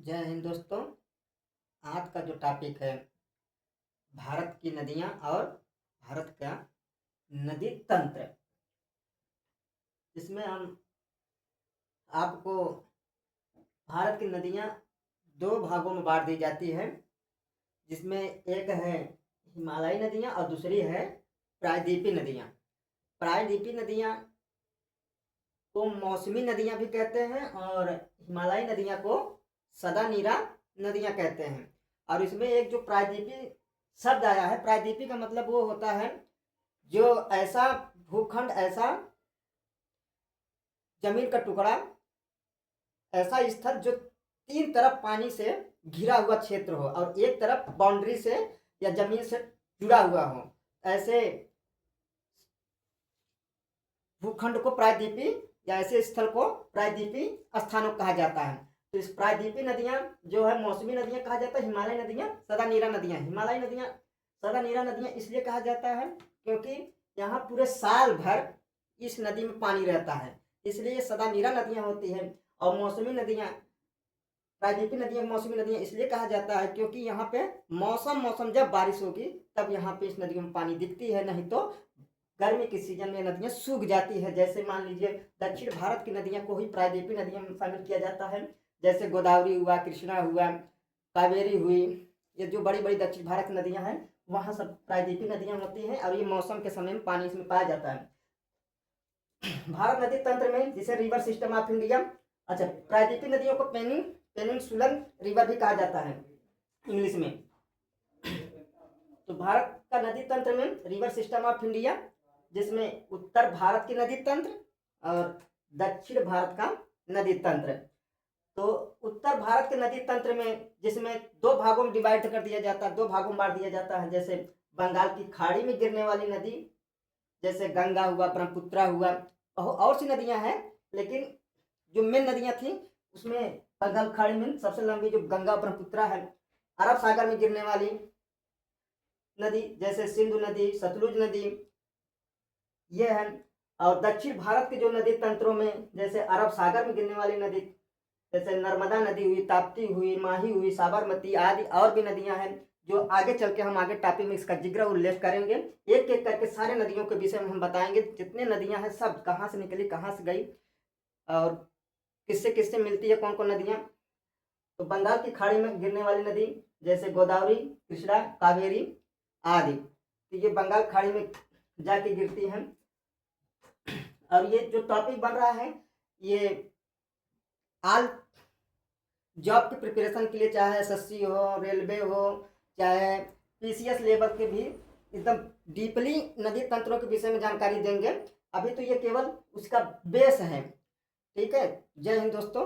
जय हिंद दोस्तों। आज का जो टॉपिक है भारत की नदियां और भारत का नदी तंत्र, इसमें हम आपको भारत की नदियां दो भागों में बांट दी जाती है, जिसमें एक है हिमालयी नदियां और दूसरी है प्रायद्वीपीय नदियां। प्रायद्वीपीय नदियां को मौसमी नदियां भी कहते हैं और हिमालयी नदियां को सदा नीरा नदियां कहते हैं। और इसमें एक जो प्रायद्वीपीय शब्द आया है, प्रायद्वीपीय का मतलब वो होता है जो ऐसा भूखंड, ऐसा जमीन का टुकड़ा, ऐसा स्थल जो तीन तरफ पानी से घिरा हुआ क्षेत्र हो और एक तरफ बाउंड्री से या जमीन से जुड़ा हुआ हो, ऐसे भूखंड को प्रायद्वीपीय या ऐसे स्थल को प्रायद्वीपीय स्थानों कहा जाता है। तो इस प्रायद्वीपीय नदियां जो है मौसमी नदियां कहा जाता है। हिमालय नदियां सदा नीरा नदियां। हिमालय नदियां सदा नीरा नदियां इसलिए कहा जाता है क्योंकि यहाँ पूरे साल भर इस नदी में पानी रहता है, इसलिए सदा नीरा नदियां होती है। और मौसमी नदियां, प्रायद्वीपीय नदियां मौसमी नदियां इसलिए कहा जाता है क्योंकि यहाँ पे मौसम जब बारिश होगी तब यहाँ पे इस नदियों में पानी दिखती है, नहीं तो गर्मी के सीजन में नदियां सूख जाती है। जैसे मान लीजिए दक्षिण भारत की नदियां को ही प्रायद्वीपीय नदियों में शामिल किया जाता है, जैसे गोदावरी हुआ, कृष्णा हुआ, कावेरी हुई। ये जो बड़ी बड़ी दक्षिण भारत की नदियां हैं वहाँ सब प्रायद्वीपीय नदियां होती हैं और ये मौसम के समय में पानी इसमें पाया जाता है। भारत नदी तंत्र में जिसे रिवर सिस्टम ऑफ इंडिया, अच्छा, प्रायद्वीपीय नदियों को पेनिनसुलर रिवर भी कहा जाता है इंग्लिश में। तो भारत का नदी तंत्र में रिवर सिस्टम ऑफ इंडिया, जिसमें उत्तर भारत की नदी तंत्र और दक्षिण भारत का नदी तंत्र। तो उत्तर भारत के नदी तंत्र में जिसमें दो भागों में डिवाइड कर दिया जाता है, दो भागों में बांट दिया जाता है। जैसे बंगाल की खाड़ी में गिरने वाली नदी जैसे गंगा हुआ, ब्रह्मपुत्र हुआ, और सी नदियां हैं, लेकिन जो मेन नदियां थी उसमें बंगाल खाड़ी में सबसे लंबी जो गंगा ब्रह्मपुत्र है। अरब सागर में गिरने वाली नदी जैसे सिंधु नदी, सतलुज नदी, ये है। और दक्षिण भारत के जो नदी तंत्रों में जैसे अरब सागर में गिरने वाली नदी जैसे नर्मदा नदी हुई, ताप्ती हुई, माही हुई, साबरमती आदि और भी नदियां हैं जो आगे चल के हम आगे टॉपिक में इसका जिक्र उल्लेख करेंगे। एक एक करके सारे नदियों के विषय में हम बताएंगे, जितने नदियां हैं सब कहाँ से निकली, कहाँ से गई और किससे किससे मिलती है, कौन कौन नदियां। तो बंगाल की खाड़ी में गिरने वाली नदी जैसे गोदावरी, कृष्णा, कावेरी आदि, तो ये बंगाल खाड़ी में जाके गिरती हैं। और ये जो टॉपिक बन रहा है ये आल जॉब की प्रिपरेशन के लिए, चाहे एसएससी हो, रेलवे हो, चाहे पीसीएस लेवल के भी एकदम डीपली नदी तंत्रों के विषय में जानकारी देंगे। अभी तो ये केवल उसका बेस है। ठीक है, जय हिंद दोस्तों।